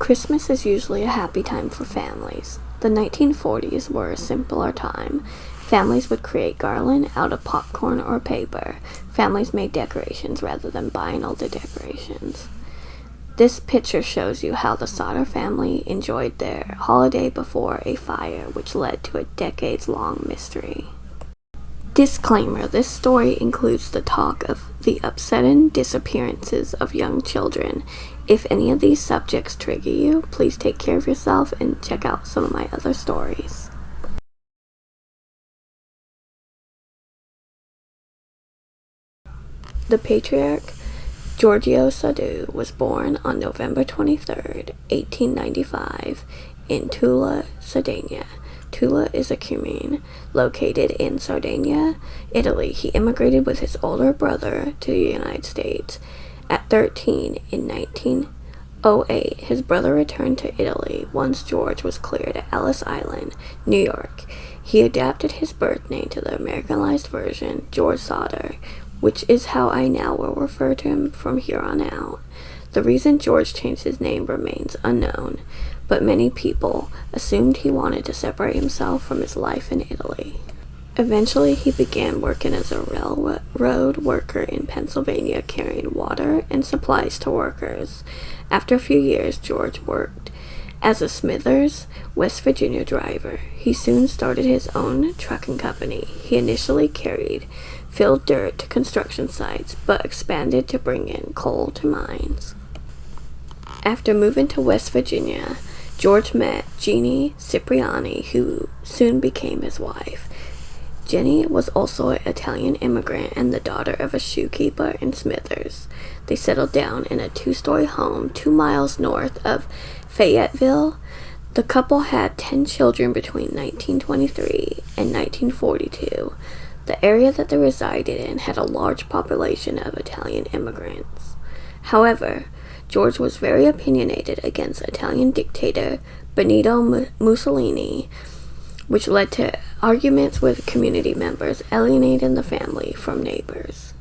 Christmas is usually a happy time for families. The 1940s were a simpler time. Families would create garland out of popcorn or paper. Families made decorations rather than buying all the decorations. This picture shows you how the Sodder family enjoyed their holiday before a fire, which led to a decades-long mystery. Disclaimer: this story includes the talk of the upsetting disappearances of young children. If any of these subjects trigger you, please take care of yourself and check out some of my other stories. The patriarch Giorgio Sodder was born on November 23, 1895, in Tula, Sardinia. Tula is a commune located in Sardinia, Italy. He immigrated with his older brother to the United States. At 13, in 1908, his brother returned to Italy once George was cleared at Ellis Island, New York. He adapted his birth name to the Americanized version, George Sodder, which is how I now will refer to him from here on out. The reason George changed his name remains unknown, but many people assumed he wanted to separate himself from his life in Italy. Eventually, he began working as a railroad worker in Pennsylvania, carrying water and supplies to workers. After a few years, George worked as a Smithers, West Virginia driver. He soon started his own trucking company. He initially carried filled dirt to construction sites, but expanded to bring in coal to mines. After moving to West Virginia, George met Jennie Cipriani, who soon became his wife. Jennie was also an Italian immigrant and the daughter of a shoekeeper in Smithers. They settled down in a 2-story home 2 miles north of Fayetteville. The couple had 10 children between 1923 and 1942. The area that they resided in had a large population of Italian immigrants. However, George was very opinionated against Italian dictator Benito Mussolini, which led to arguments with community members, alienating the family from neighbors.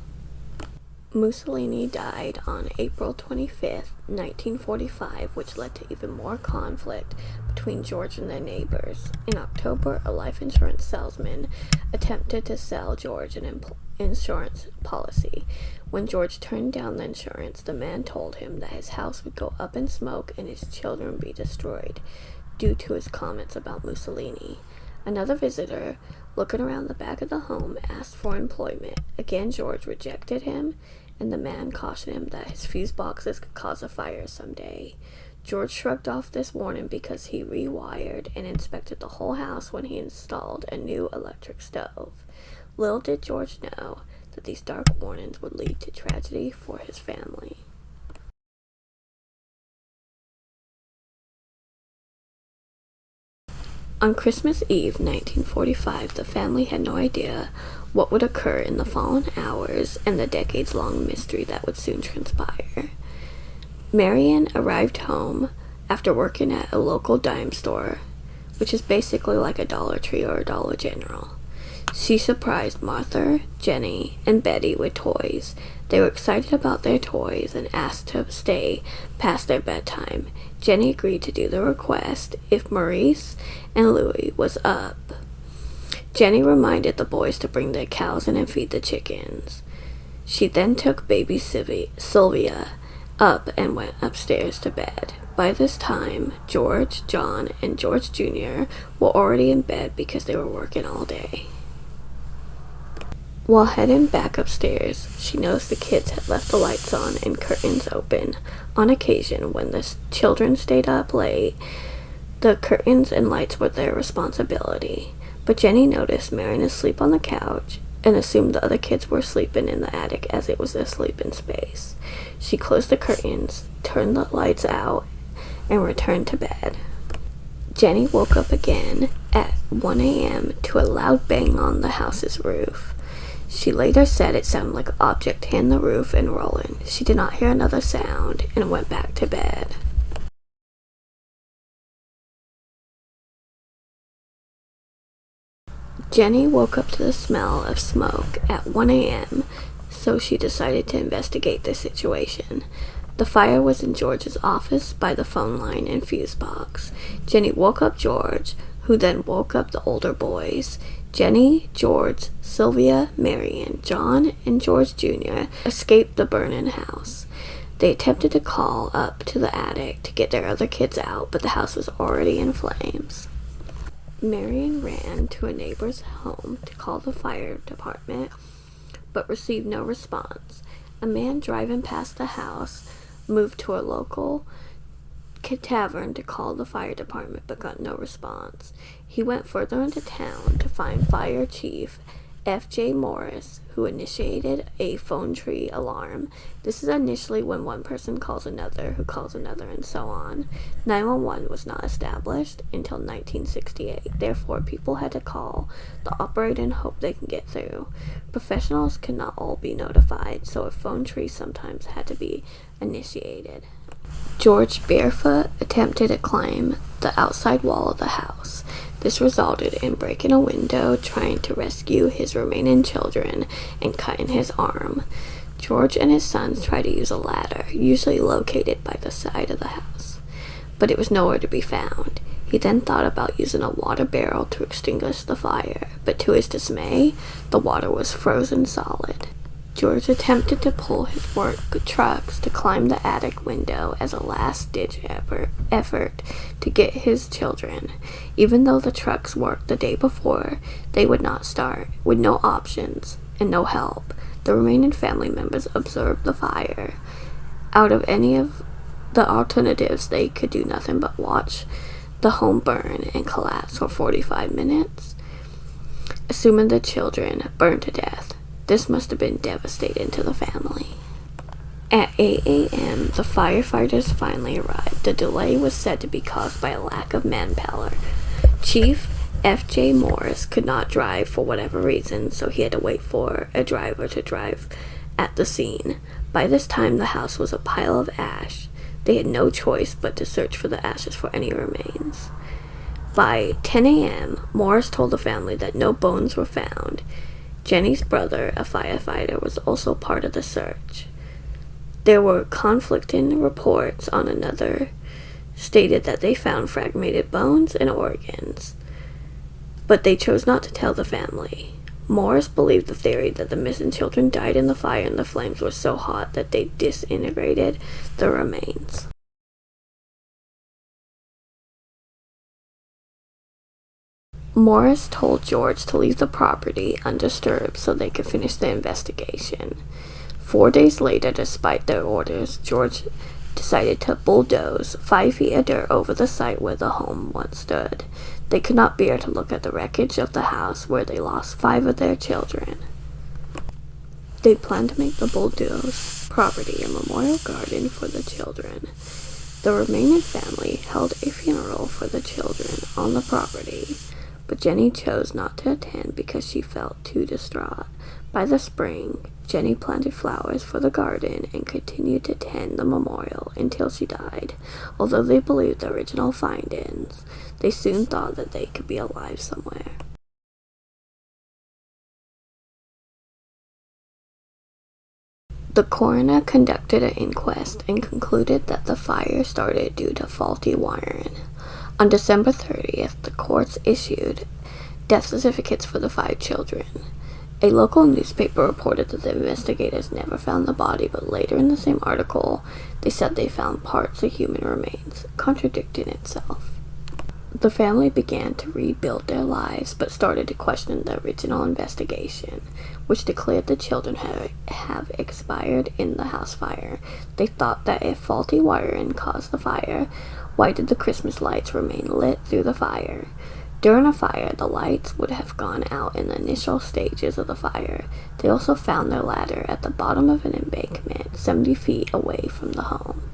Mussolini died on April 25, 1945, which led to even more conflict between George and their neighbors. In October, a life insurance salesman attempted to sell George an insurance policy. When George turned down the insurance, the man told him that his house would go up in smoke and his children be destroyed due to his comments about Mussolini. Another visitor, looking around the back of the home, asked for employment. Again, George rejected him, and the man cautioned him that his fuse boxes could cause a fire someday. George shrugged off this warning because he rewired and inspected the whole house when he installed a new electric stove. Little did George know that these dark warnings would lead to tragedy for his family. On Christmas Eve, 1945, the family had no idea what would occur in the following hours and the decades-long mystery that would soon transpire. Marion arrived home after working at a local dime store, which is basically like a Dollar Tree or a Dollar General. She surprised Martha, Jennie, and Betty with toys. They were excited about their toys and asked to stay past their bedtime. Jennie agreed to do the request if Maurice and Louis was up. Jennie reminded the boys to bring their cows in and feed the chickens. She then took baby Sylvia up and went upstairs to bed. By this time, George, John, and George Jr. were already in bed because they were working all day. While heading back upstairs, she noticed the kids had left the lights on and curtains open. On occasion, when the children stayed up late, the curtains and lights were their responsibility. But Jennie noticed Marion asleep on the couch and assumed the other kids were sleeping in the attic as it was their sleeping space. She closed the curtains, turned the lights out, and returned to bed. Jennie woke up again at 1 a.m. to a loud bang on the house's roof. She later said it sounded like an object hitting the roof and rolling. She did not hear another sound and went back to bed. Jennie woke up to the smell of smoke at 1 a.m., so she decided to investigate the situation. The fire was in George's office by the phone line and fuse box. Jennie woke up George, who then woke up the older boys. Jennie, George, Sylvia, Marion, John, and George Jr. escaped the burning house. They attempted to call up to the attic to get their other kids out, but the house was already in flames. Marion ran to a neighbor's home to call the fire department, but received no response. A man driving past the house moved to a local tavern to call the fire department, but got no response. He went further into town to find Fire Chief F.J. Morris, who initiated a phone tree alarm. This is initially when one person calls another, who calls another, and so on. 911 was not established until 1968. Therefore, people had to call the operator and hope they can get through. Professionals could not all be notified, so a phone tree sometimes had to be initiated. George barefoot attempted to climb the outside wall of the house. This resulted in breaking a window, trying to rescue his remaining children, and cutting his arm. George and his sons tried to use a ladder, usually located by the side of the house, but it was nowhere to be found. He then thought about using a water barrel to extinguish the fire, but to his dismay, the water was frozen solid. George attempted to pull his work trucks to climb the attic window as a last-ditch effort to get his children. Even though the trucks worked the day before, they would not start. With no options and no help, the remaining family members observed the fire. Out of any of the alternatives, they could do nothing but watch the home burn and collapse for 45 minutes, assuming the children burned to death. This must have been devastating to the family. At 8 a.m., the firefighters finally arrived. The delay was said to be caused by a lack of manpower. Chief F.J. Morris could not drive for whatever reason, so he had to wait for a driver to drive at the scene. By this time, the house was a pile of ash. They had no choice but to search for the ashes for any remains. By 10 a.m., Morris told the family that no bones were found. Jennie's brother, a firefighter, was also part of the search. There were conflicting reports. On another stated that they found fragmented bones and organs, but they chose not to tell the family. Morris believed the theory that the missing children died in the fire and the flames were so hot that they disintegrated the remains. Morris told George to leave the property undisturbed so they could finish the investigation. 4 days later, despite their orders, George decided to bulldoze 5 feet of dirt over the site where the home once stood. They could not bear to look at the wreckage of the house where they lost 5 of their children. They planned to make the bulldozed property a memorial garden for the children. The remaining family held a funeral for the children on the property, but Jennie chose not to attend because she felt too distraught. By the spring, Jennie planted flowers for the garden and continued to tend the memorial until she died. Although they believed the original findings, they soon thought that they could be alive somewhere. The coroner conducted an inquest and concluded that the fire started due to faulty wiring. On December 30th, the courts issued death certificates for the 5 children. A local newspaper reported that the investigators never found the body, but later in the same article, they said they found parts of human remains, contradicting itself. The family began to rebuild their lives, but started to question the original investigation, which declared the children have expired in the house fire. They thought that if faulty wiring caused the fire, why did the Christmas lights remain lit through the fire? During a fire, the lights would have gone out in the initial stages of the fire. They also found their ladder at the bottom of an embankment 70 feet away from the home.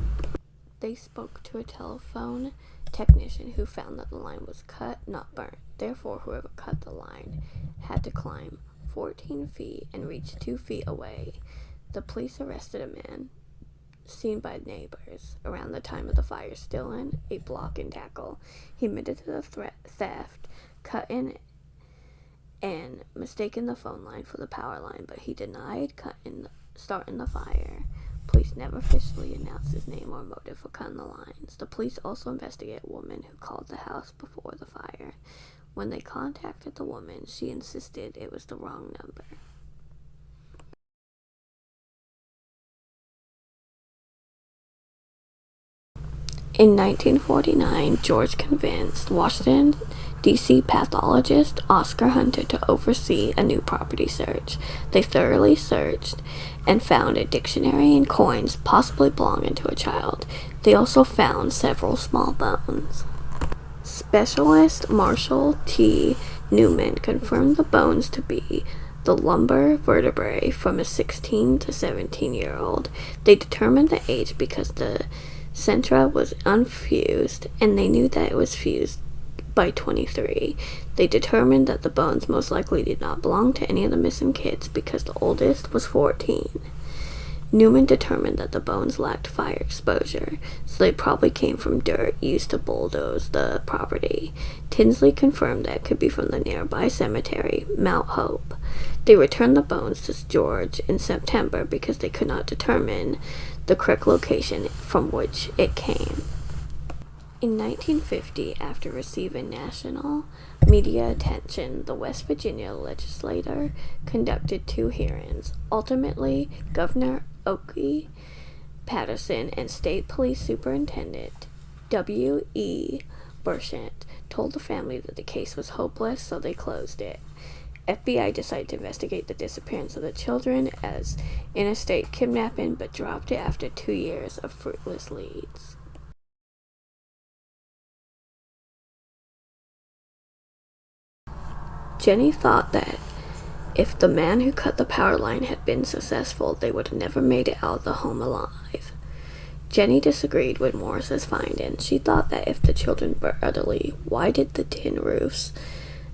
They spoke to a telephone technician who found that the line was cut, not burnt. Therefore, whoever cut the line had to climb 14 feet and reach 2 feet away. The police arrested a man seen by neighbors around the time of the fire, stealing a block and tackle. He admitted to the theft, cutting and mistaking the phone line for the power line, but he denied starting the fire. Police never officially announced his name or motive for cutting the lines. The police also investigated a woman who called the house before the fire. When they contacted the woman, she insisted it was the wrong number. In 1949, George convinced Washington, D.C. pathologist Oscar Hunter to oversee a new property search. They thoroughly searched and found a dictionary and coins possibly belonging to a child. They also found several small bones. Specialist Marshall T. Newman confirmed the bones to be the lumbar vertebrae from a 16 to 17-year-old. They determined the age because the centra was unfused, and they knew that it was fused by 23. They determined that the bones most likely did not belong to any of the missing kids because the oldest was 14. Newman determined that the bones lacked fire exposure, so they probably came from dirt used to bulldoze the property. Tinsley confirmed that it could be from the nearby cemetery, Mount Hope. They returned the bones to George in September because they could not determine the correct location from which it came. In 1950, after receiving national media attention, the West Virginia legislature conducted 2 hearings. Ultimately, Governor Oakey Patterson and State Police Superintendent W.E. Burchett told the family that the case was hopeless, so they closed it. FBI decided to investigate the disappearance of the children as interstate kidnapping, but dropped it after 2 years of fruitless leads. Jennie thought that if the man who cut the power line had been successful, they would have never made it out of the home alive. Jennie disagreed with Morris's findings. She thought that if the children burned utterly, why did the tin roofs,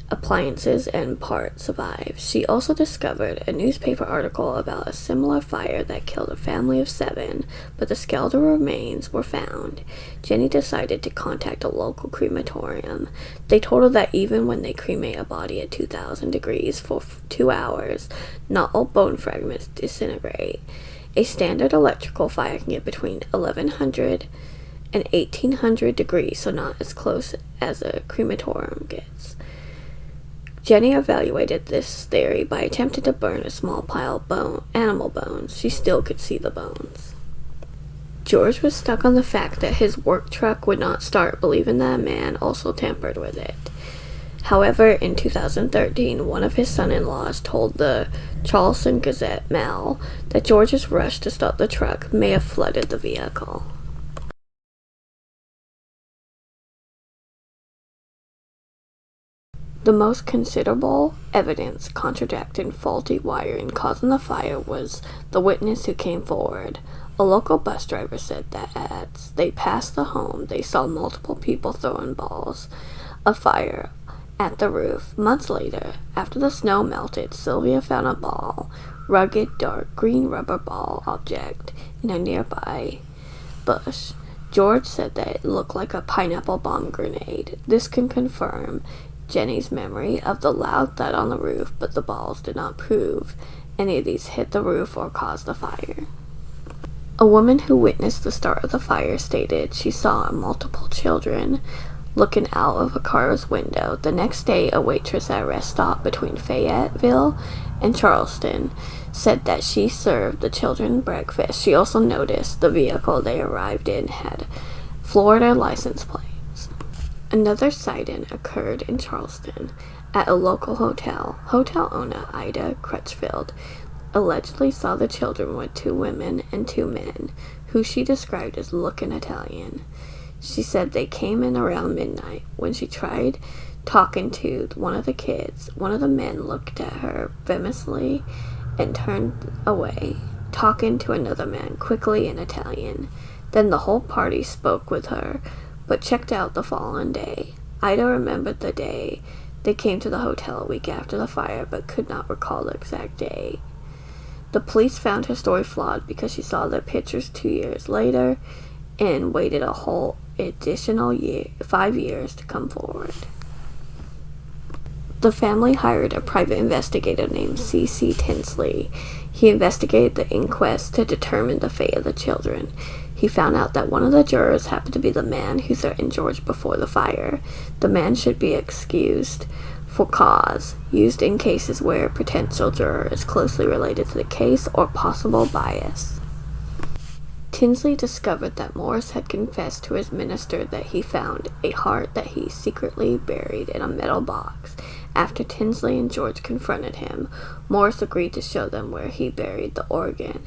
appliances, and parts survive? She also discovered a newspaper article about a similar fire that killed a family of 7, but the skeletal remains were found. Jennie decided to contact a local crematorium. They told her that even when they cremate a body at 2,000 degrees for 2 hours, not all bone fragments disintegrate. A standard electrical fire can get between 1,100 and 1,800 degrees, so not as close as a crematorium gets. Jennie evaluated this theory by attempting to burn a small pile of animal bones. She still could see the bones. George was stuck on the fact that his work truck would not start, believing that a man also tampered with it. However, in 2013, one of his son-in-laws told the Charleston Gazette-Mail that George's rush to start the truck may have flooded the vehicle. The most considerable evidence contradicting faulty wiring causing the fire was the witness who came forward. A local bus driver said that as they passed the home, they saw multiple people throwing balls of fire at the roof. Months later, after the snow melted, Sylvia found a rugged, dark green rubber ball object in a nearby bush. George said that it looked like a pineapple bomb grenade. This can confirm Jennie's memory of the loud thud on the roof, but the balls did not prove any of these hit the roof or caused the fire. A woman who witnessed the start of the fire stated she saw multiple children looking out of a car's window. The next day, a waitress at a rest stop between Fayetteville and Charleston said that she served the children breakfast. She also noticed the vehicle they arrived in had Florida license plates. Another sighting occurred in Charleston at a local hotel. Hotel owner Ida Crutchfield allegedly saw the children with 2 women and 2 men, who she described as looking Italian. She said they came in around midnight. When she tried talking to one of the kids, one of the men looked at her famously and turned away, talking to another man quickly in Italian. Then the whole party spoke with her, but checked out the following day. Ida remembered the day they came to the hotel a week after the fire, but could not recall the exact day. The police found her story flawed because she saw the pictures 2 years later and waited a whole additional 5 years to come forward. The family hired a private investigator named C.C. Tinsley. He investigated the inquest to determine the fate of the children. He found out that one of the jurors happened to be the man who threatened George before the fire. The man should be excused for cause, used in cases where a potential juror is closely related to the case or possible bias. Tinsley discovered that Morris had confessed to his minister that he found a heart that he secretly buried in a metal box. After Tinsley and George confronted him, Morris agreed to show them where he buried the organ.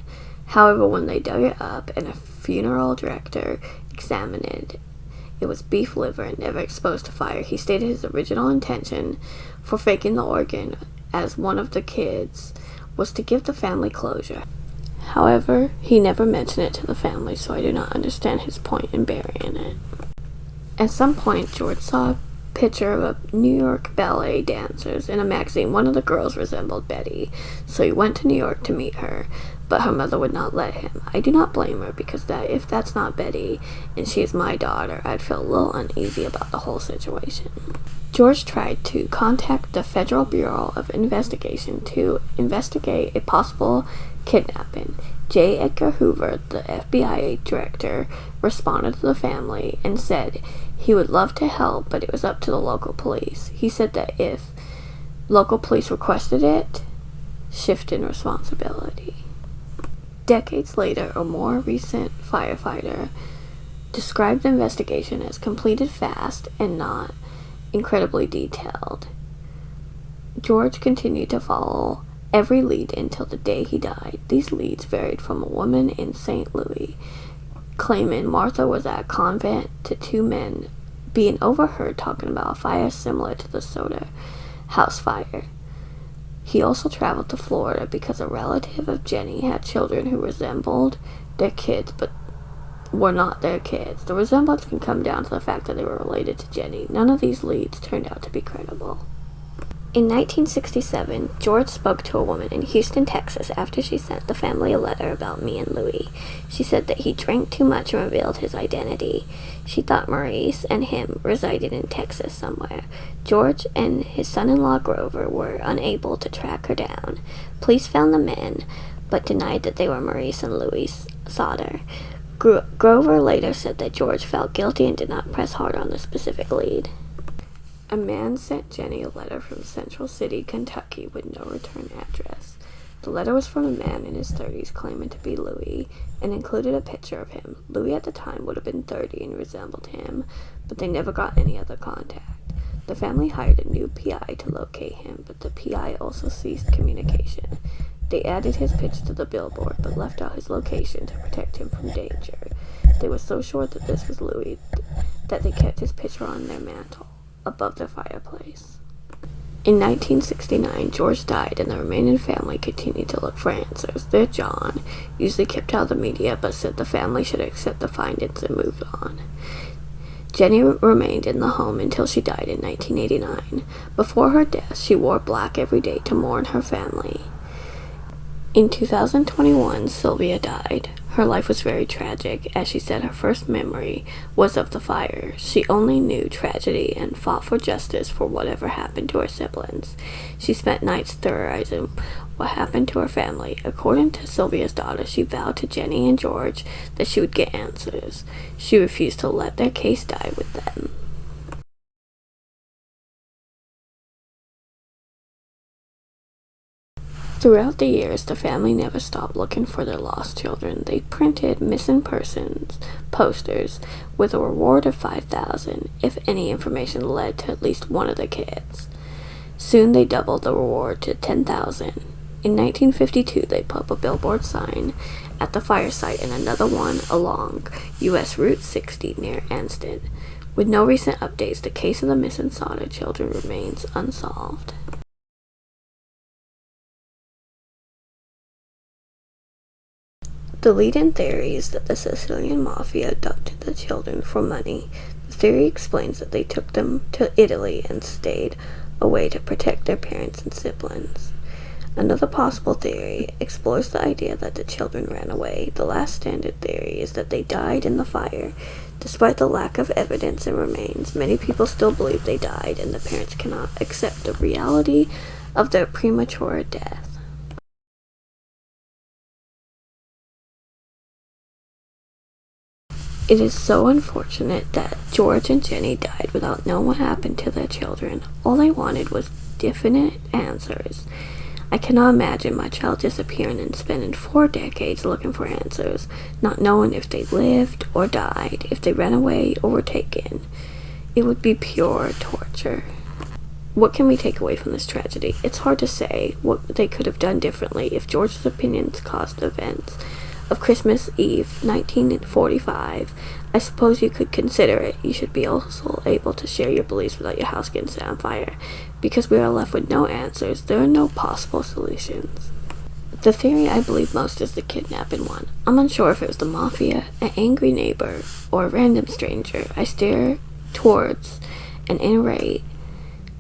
However, when they dug it up and a funeral director examined it, it was beef liver and never exposed to fire. He stated his original intention for faking the organ as one of the kids was to give the family closure. However, he never mentioned it to the family, so I do not understand his point in burying it. At some point, George saw a picture of a New York ballet dancers in a magazine. One of the girls resembled Betty, so he went to New York to meet her, but her mother would not let him. I do not blame her, because if that's not Betty, and she is my daughter, I'd feel a little uneasy about the whole situation. George tried to contact the Federal Bureau of Investigation to investigate a possible kidnapping. J. Edgar Hoover, the FBI director, responded to the family and said he would love to help, but it was up to the local police. He said that if local police requested it, shift in responsibility. Decades later, a more recent firefighter described the investigation as completed fast and not incredibly detailed. George continued to follow every lead until the day he died. These leads varied from a woman in St. Louis claiming Martha was at a convent to two men being overheard talking about a fire similar to the Sodder house fire. He also traveled to Florida because a relative of Jennie had children who resembled their kids but were not their kids. The resemblance can come down to the fact that they were related to Jennie. None of these leads turned out to be credible. In 1967, George spoke to a woman in Houston, Texas, after she sent the family a letter about me and Louis. She said that he drank too much and revealed his identity. She thought Maurice and him resided in Texas somewhere. George and his son-in-law Grover were unable to track her down. Police found the men, but denied that they were Maurice and Louis Sodder. Grover later said that George felt guilty and did not press hard on the specific lead. A man sent Jennie a letter from Central City, Kentucky, with no return address. The letter was from a man in his 30s claiming to be Louis and included a picture of him. Louis at the time would have been 30 and resembled him, but they never got any other contact. The family hired a new PI to locate him, but the PI also ceased communication. They added his picture to the billboard, but left out his location to protect him from danger. They were so sure that this was Louis that they kept his picture on their mantle above their fireplace. In 1969, George died, and the remaining family continued to look for answers. Their John usually kept out of the media, but said the family should accept the findings and move on. Jennie remained in the home until she died in 1989. Before her death, she wore black every day to mourn her family. In 2021, Sylvia died. Her life was very tragic, as she said her first memory was of the fire. She only knew tragedy and fought for justice for whatever happened to her siblings. She spent nights theorizing what happened to her family. According to Sylvia's daughter, she vowed to Jennie and George that she would get answers. She refused to let their case die with them. Throughout the years, the family never stopped looking for their lost children. They printed missing persons posters with a reward of $5,000 if any information led to at least one of the kids. Soon they doubled the reward to $10,000. In 1952, they put up a billboard sign at the fire site and another one along U.S. Route 60 near Ansted. With no recent updates, the case of the missing Sodder children remains unsolved. The lead-in theory is that the Sicilian mafia abducted the children for money. The theory explains that they took them to Italy and stayed away to protect their parents and siblings. Another possible theory explores the idea that the children ran away. The last standard theory is that they died in the fire. Despite the lack of evidence and remains, many people still believe they died, and the parents cannot accept the reality of their premature death. It is so unfortunate that George and Jennie died without knowing what happened to their children. All they wanted was definite answers. I cannot imagine my child disappearing and spending 4 decades looking for answers, not knowing if they lived or died, if they ran away or were taken. It would be pure torture. What can we take away from this tragedy? It's hard to say what they could have done differently if George's opinions caused the events of Christmas Eve, 1945. I suppose you could consider it. You should be also able to share your beliefs without your house getting set on fire. Because we are left with no answers, there are no possible solutions. The theory I believe most is the kidnapping one. I'm unsure if it was the mafia, an angry neighbor, or a random stranger. I stare towards an irate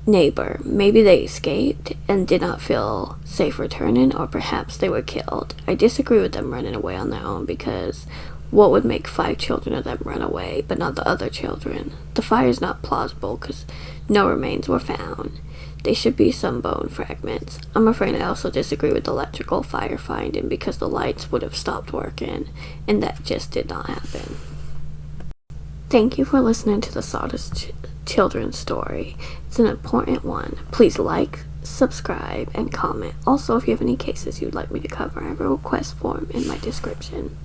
neighbor. Maybe they escaped and did not feel safe returning, or perhaps they were killed. I disagree with them running away on their own, because what would make 5 children of them run away, but not the other children? The fire is not plausible, because no remains were found. They should be some bone fragments. I'm afraid I also disagree with electrical fire finding, because the lights would have stopped working, and that just did not happen. Thank you for listening to the Sodder children's story. It's an important one. Please like, subscribe, and comment. Also, if you have any cases you'd like me to cover, I have a request form in my description.